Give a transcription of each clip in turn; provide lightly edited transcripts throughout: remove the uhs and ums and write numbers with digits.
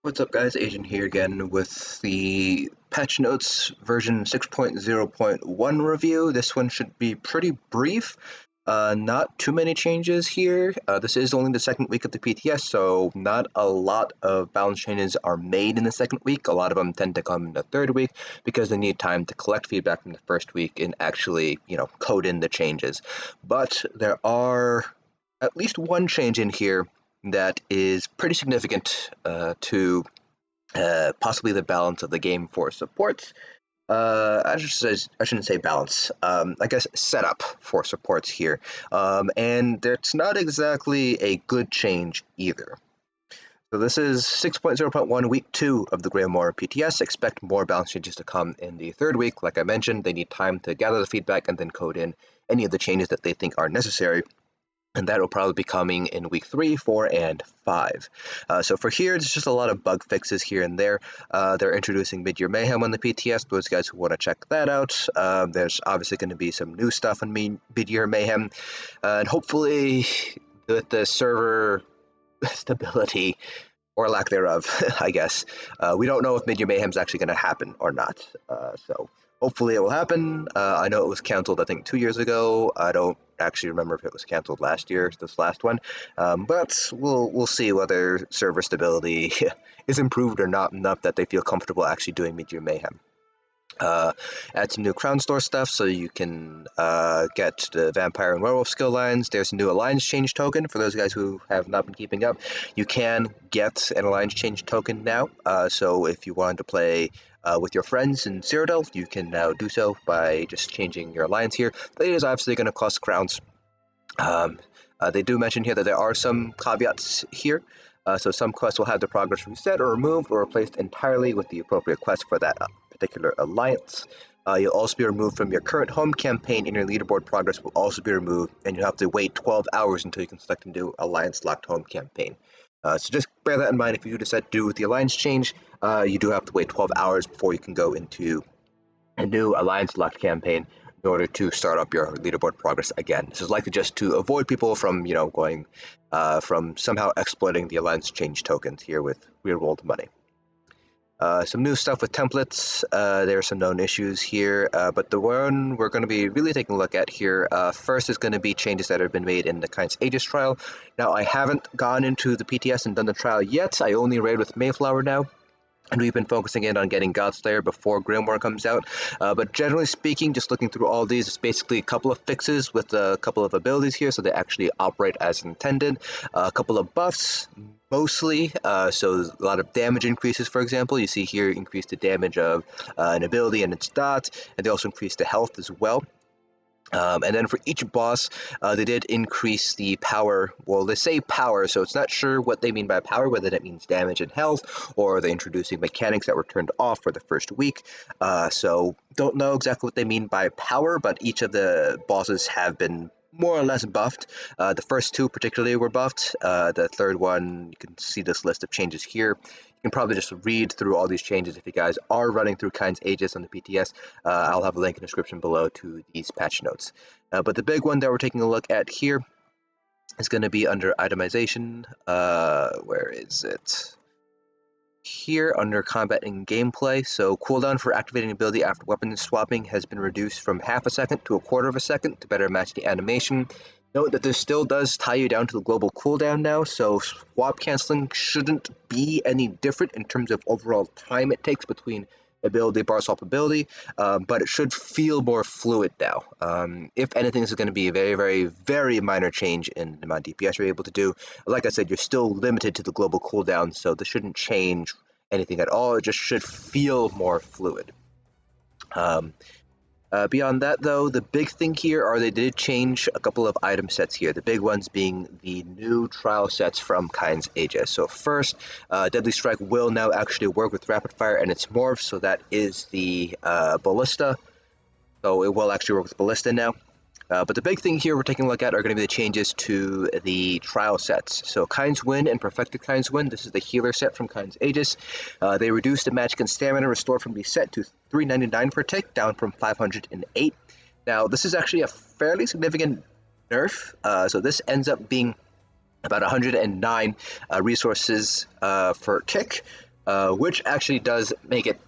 What's up guys, Agent here again with the patch notes version 6.0.1 review. This one should be pretty brief, not too many changes here. This is only the second week of the PTS, so not a lot of balance changes are made in the second week. A lot of them tend to come in the third week because they need time to collect feedback from the first week and actually, code in the changes. But there are at least one change in here that is pretty significant to possibly the balance of the game for supports. I shouldn't say balance. I guess setup for supports here, and it's not exactly a good change either. So this is 6.0.1 week 2 of the Greymoor PTS. Expect more balance changes to come in the third week. Like I mentioned, they need time to gather the feedback and then code in any of the changes that they think are necessary. And that will probably be coming in week 3, 4, and 5. So for here, it's just a lot of bug fixes here and there. They're introducing Mid-Year Mayhem on the PTS. Those guys who want to check that out. There's obviously going to be some new stuff on Mid-Year Mayhem. And hopefully, with the server stability, or lack thereof, I guess. We don't know if Mid-Year Mayhem is actually going to happen or not. So hopefully it will happen. I know it was canceled, I think, 2 years ago. I don't actually remember if it was canceled last year, this last one. But we'll see whether server stability is improved or not enough that they feel comfortable actually doing Mid-Year Mayhem. Add some new Crown Store stuff so you can get the Vampire and Werewolf skill lines. There's a new Alliance Change token for those guys who have not been keeping up. You can get an Alliance Change token now, so if you wanted to play with your friends in Cyrodiil, you can now do so by just changing your alliance here. But it is obviously going to cost crowns. They do mention here that there are some caveats here. So some quests will have their progress reset or removed or replaced entirely with the appropriate quest for that particular alliance. You'll also be removed from your current home campaign, and your leaderboard progress will also be removed, and you'll have to wait 12 hours until you can select a new alliance locked home campaign. So just bear that in mind. If you decide to do with the alliance change, you do have to wait 12 hours before you can go into a new alliance locked campaign in order to start up your leaderboard progress again. This is likely just to avoid people from, going from somehow exploiting the alliance change tokens here with real-world money. Some new stuff with templates. There are some known issues here, but the one we're going to be really taking a look at here first is going to be changes that have been made in the Kyne's Aegis trial. Now, I haven't gone into the PTS and done the trial yet. I only raid with Mayflower now, and we've been focusing in on getting Godslayer before Greymoor comes out. But generally speaking, just looking through all these, it's basically a couple of fixes with a couple of abilities here, so they actually operate as intended. A couple of buffs, mostly. So a lot of damage increases, for example. You see here increase the damage of an ability and its dot, and they also increase the health as well. And then for each boss, they did increase the power. Well, they say power, so it's not sure what they mean by power, whether that means damage and health, or they're introducing mechanics that were turned off for the first week. So don't know exactly what they mean by power, but each of the bosses have been more or less buffed. The first two particularly were buffed. The third one, you can see this list of changes here. You can probably just read through all these changes if you guys are running through Kyne's Aegis on the PTS. I'll have a link in the description below to these patch notes. But the big one that we're taking a look at here is going to be under itemization. Where is it? Here under combat and gameplay. So cooldown for activating ability after weapon swapping has been reduced from half a second to a quarter of a second to better match the animation. Note that this still does tie you down to the global cooldown now, so swap canceling shouldn't be any different in terms of overall time it takes between ability bar swap ability, but it should feel more fluid now. If anything, this is going to be a very, very, very minor change in the amount of DPS you're able to do. Like I said, you're still limited to the global cooldown, so this shouldn't change anything at all. It just should feel more fluid. Beyond that, though, the big thing here are they did change a couple of item sets here. The big ones being the new trial sets from Kyne's Aegis. So first, Deadly Strike will now actually work with Rapid Fire and its morph, so that is the Ballista. So it will actually work with Ballista now. But the big thing here we're taking a look at are going to be the changes to the trial sets. So Kyne's Wind and Perfected Kyne's Wind, this is the healer set from Kyne's Aegis. They reduced the magic and stamina restored from the set to 399 per tick, down from 508. Now, this is actually a fairly significant nerf. So this ends up being about 109 resources per tick. which actually does make it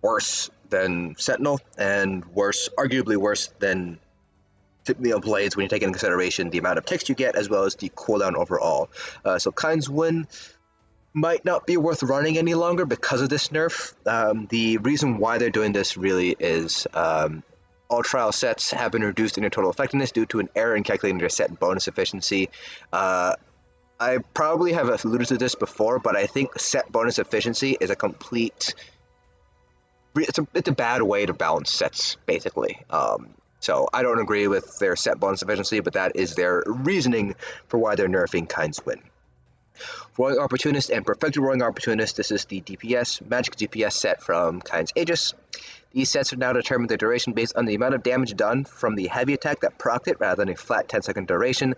worse than Sentinel, and arguably worse than Symphony of Blades when you take into consideration the amount of text you get as well as the cooldown overall. So Kyne's win might not be worth running any longer because of this nerf. The reason why they're doing this really is all trial sets have been reduced in their total effectiveness due to an error in calculating their set bonus efficiency. I probably have alluded to this before, but I think set bonus efficiency is a complete... It's a bad way to balance sets, basically. So I don't agree with their set bonus efficiency, but that is their reasoning for why they're nerfing Kyne's win. Roaring Opportunist and Perfected Roaring Opportunist, this is the DPS, magic DPS set from Kyne's Aegis. These sets are now determined their duration based on the amount of damage done from the heavy attack that procced it rather than a flat 10-second duration.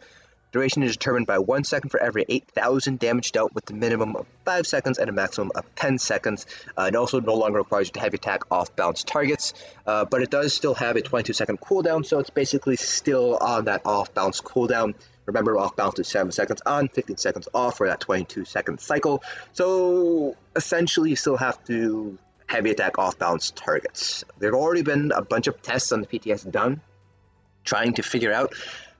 Duration is determined by 1 second for every 8,000 damage dealt with a minimum of 5 seconds and a maximum of 10 seconds. It also no longer requires you to heavy attack off-bounce targets, but it does still have a 22-second cooldown, so it's basically still on that off-bounce cooldown. Remember, off-bounce is 7 seconds on, 15 seconds off for that 22-second cycle, so essentially you still have to heavy attack off-bounce targets. There have already been a bunch of tests on the PTS done, trying to figure out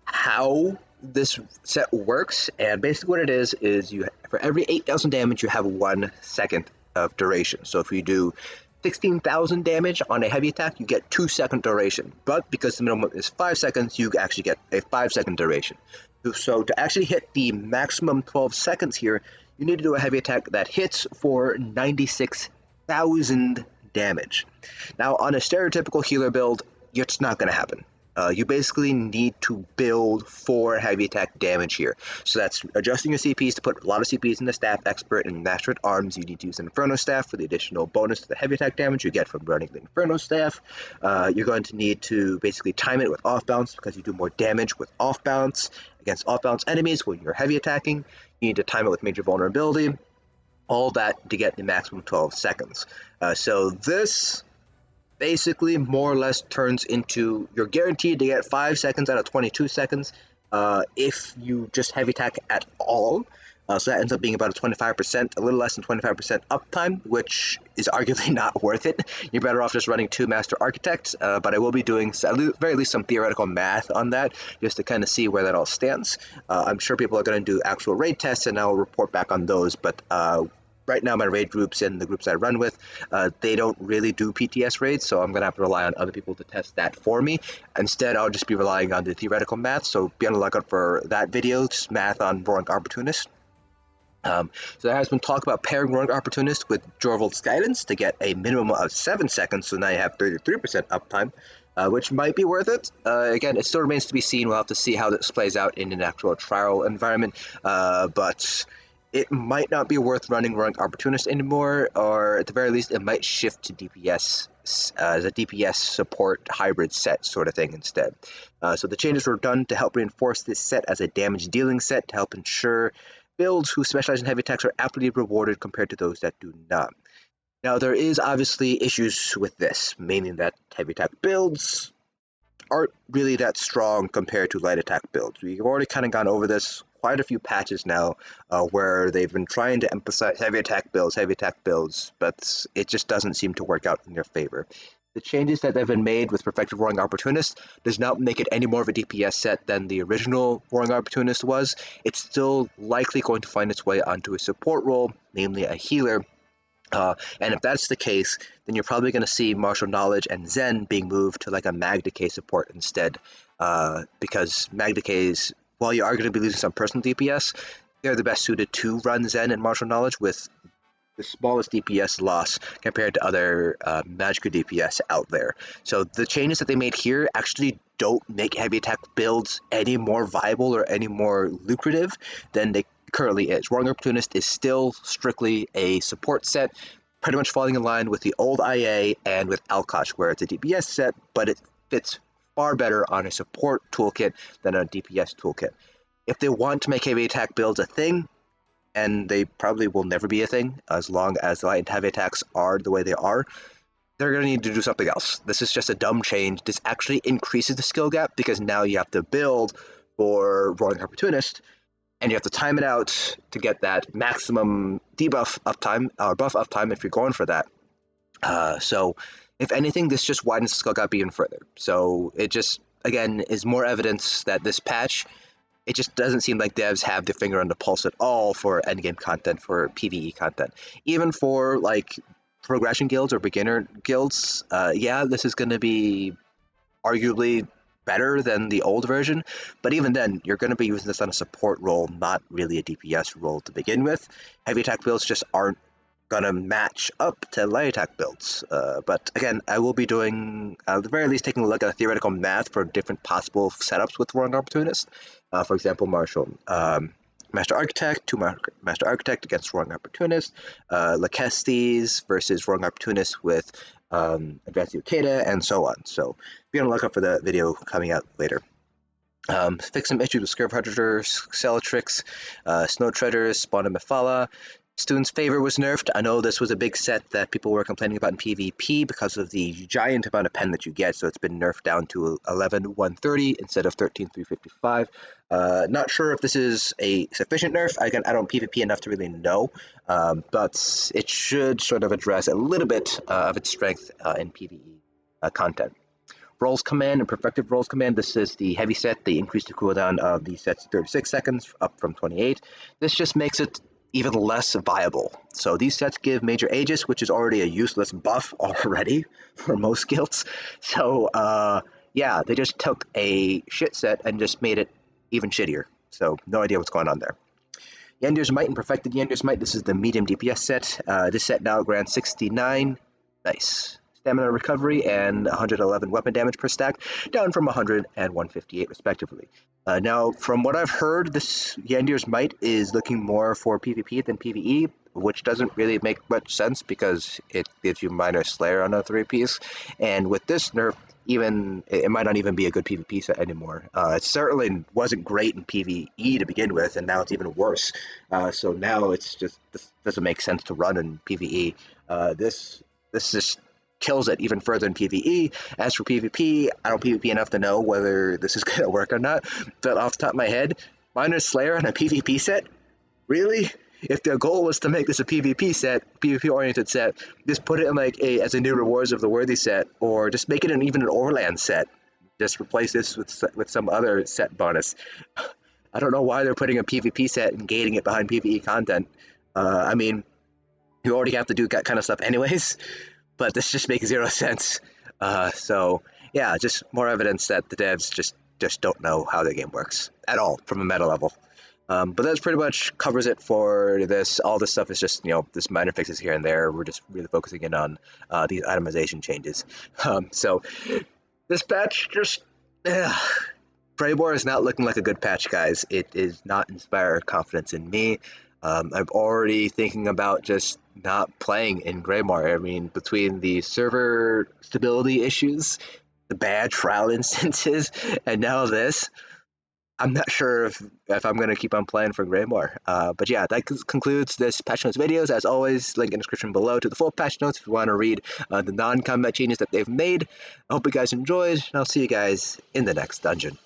how this set works, and basically what it is you for every 8,000 damage you have 1 second of duration. So if you do 16,000 damage on a heavy attack, you get 2-second duration, but because the minimum is 5 seconds, you actually get a 5-second duration. So to actually hit the maximum 12 seconds here, you need to do a heavy attack that hits for 96,000 damage. Now on a stereotypical healer build, it's not going to happen. You basically need to build for heavy attack damage here. So that's adjusting your CPs to put a lot of CPs in the Staff Expert and Master at Arms. You need to use an Inferno Staff for the additional bonus to the heavy attack damage you get from running the Inferno Staff. You're going to need to basically time it with off bounce because you do more damage with off bounce against off bounce enemies when you're heavy attacking. You need to time it with Major Vulnerability. All that to get the maximum 12 seconds. So this basically more or less turns into you're guaranteed to get 5 seconds out of 22 seconds if you just heavy attack at all. So that ends up being about a 25%, a little less than 25% uptime, which is arguably not worth it. You're better off just running 2 Master Architects, but I will be doing at the very least some theoretical math on that just to kind of see where that all stands. I'm sure people are going to do actual raid tests and I'll report back on those, but right now my raid groups and the groups I run with, they don't really do PTS raids, so I'm going to have to rely on other people to test that for me. Instead, I'll just be relying on the theoretical math, so be on the lookout for that video, just math on Roaring Opportunist. So there has been talk about pairing Roaring Opportunist with Jorvald's Guidance to get a minimum of 7 seconds, so now you have 33% uptime, which might be worth it. Again, it still remains to be seen. We'll have to see how this plays out in an actual trial environment, but it might not be worth running Roaring Opportunist anymore, or at the very least, it might shift to DPS as a DPS support hybrid set sort of thing instead. So the changes were done to help reinforce this set as a damage dealing set to help ensure builds who specialize in heavy attacks are aptly rewarded compared to those that do not. Now, there is obviously issues with this, meaning that heavy attack builds aren't really that strong compared to light attack builds. We've already kind of gone over this quite a few patches now where they've been trying to emphasize heavy attack builds, but it just doesn't seem to work out in their favor. The changes that have been made with Perfected Roaring Opportunist does not make it any more of a DPS set than the original Roaring Opportunist was. It's still likely going to find its way onto a support role, namely a healer. And if that's the case, then you're probably going to see Martial Knowledge and Zen being moved to like a Mag Decay support instead, because Mag Decays, while you are going to be losing some personal DPS, they're the best suited to run Zen and Martial Knowledge with the smallest DPS loss compared to other magical DPS out there. So the changes that they made here actually don't make heavy attack builds any more viable or any more lucrative than they currently is. Roaring Opportunist is still strictly a support set, pretty much falling in line with the old IA and with Alkosh, where it's a DPS set, but it fits far better on a support toolkit than a DPS toolkit. If they want to make heavy attack builds a thing, and they probably will never be a thing as long as the light and heavy attacks are the way they are, they're going to need to do something else. This is just a dumb change. This actually increases the skill gap because now you have to build for Roaring Opportunist, and you have to time it out to get that maximum debuff uptime or buff uptime if you're going for that. So if anything, this just widens the skill gap even further. So it just, again, is more evidence that this patch, it just doesn't seem like devs have their finger on the pulse at all for endgame content, for PvE content. Even for like progression guilds or beginner guilds, yeah, this is going to be arguably better than the old version, but even then, you're going to be using this on a support role, not really a DPS role to begin with. Heavy attack builds just aren't gonna match up to light attack builds. But again, I will be doing, at the very least, taking a look at theoretical math for different possible setups with Roaring Opportunist. For example, Marshall, Master Architect, Master Architect against Roaring Opportunist, Laquestes versus Roaring Opportunist with Advanced Yukata, and so on. So be on the lookout for the video coming out later. Fix some issues with Scurv Predators, Celatrix, Snow Treaders, Spawn and Mephala. Student's Favor was nerfed. I know this was a big set that people were complaining about in PvP because of the giant amount of pen that you get, so it's been nerfed down to 11,130 instead of 13,355. Not sure if this is a sufficient nerf. Again, I don't PvP enough to really know, but it should sort of address a little bit of its strength in PvE content. Rolls Command and Perfective Rolls Command. This is the heavy set. They increased the cooldown of the sets to 36 seconds, up from 28. This just makes it even less viable. So these sets give Major Aegis, which is already a useless buff already for most guilds. So yeah, they just took a shit set and just made it even shittier. So no idea what's going on there. Yandir's Might and Perfected Yandir's Might. This is the medium DPS set. This set now grants 69. Nice. Stamina recovery and 111 weapon damage per stack, down from 100 and 158 respectively. Now, from what I've heard, this Yandir's Might is looking more for PvP than PvE, which doesn't really make much sense because it gives you minor Slayer on a 3-piece. And with this nerf, even it might not even be a good PvP set anymore. It certainly wasn't great in PvE to begin with, and now it's even worse. So now it's just, this doesn't make sense to run in PvE. This just kills it even further in PvE. As for PvP, I don't PvP enough to know whether this is going to work or not, but off the top of my head, minor Slayer on a PvP set? Really? If their goal was to make this a PvP set, PvP-oriented set, just put it in like as a new Rewards of the Worthy set, or just make it even an Overland set. Just replace this with some other set bonus. I don't know why they're putting a PvP set and gating it behind PvE content. I mean, you already have to do that kind of stuff anyways. But this just makes zero sense. So yeah, just more evidence that the devs just don't know how the game works at all from a meta level. But that's pretty much covers it for this. All this stuff is just, this minor fixes here and there. We're just really focusing in on these itemization changes. So this patch just, Greymoor is not looking like a good patch, guys. It is not inspiring confidence in me. I'm already thinking about just not playing in Greymoor. I mean, between the server stability issues, the bad trial instances, and now this, I'm not sure if I'm going to keep on playing for Greymoor. But yeah, that concludes this patch notes videos. As always, link in the description below to the full patch notes if you want to read the non-combat changes that they've made. I hope you guys enjoyed, and I'll see you guys in the next dungeon.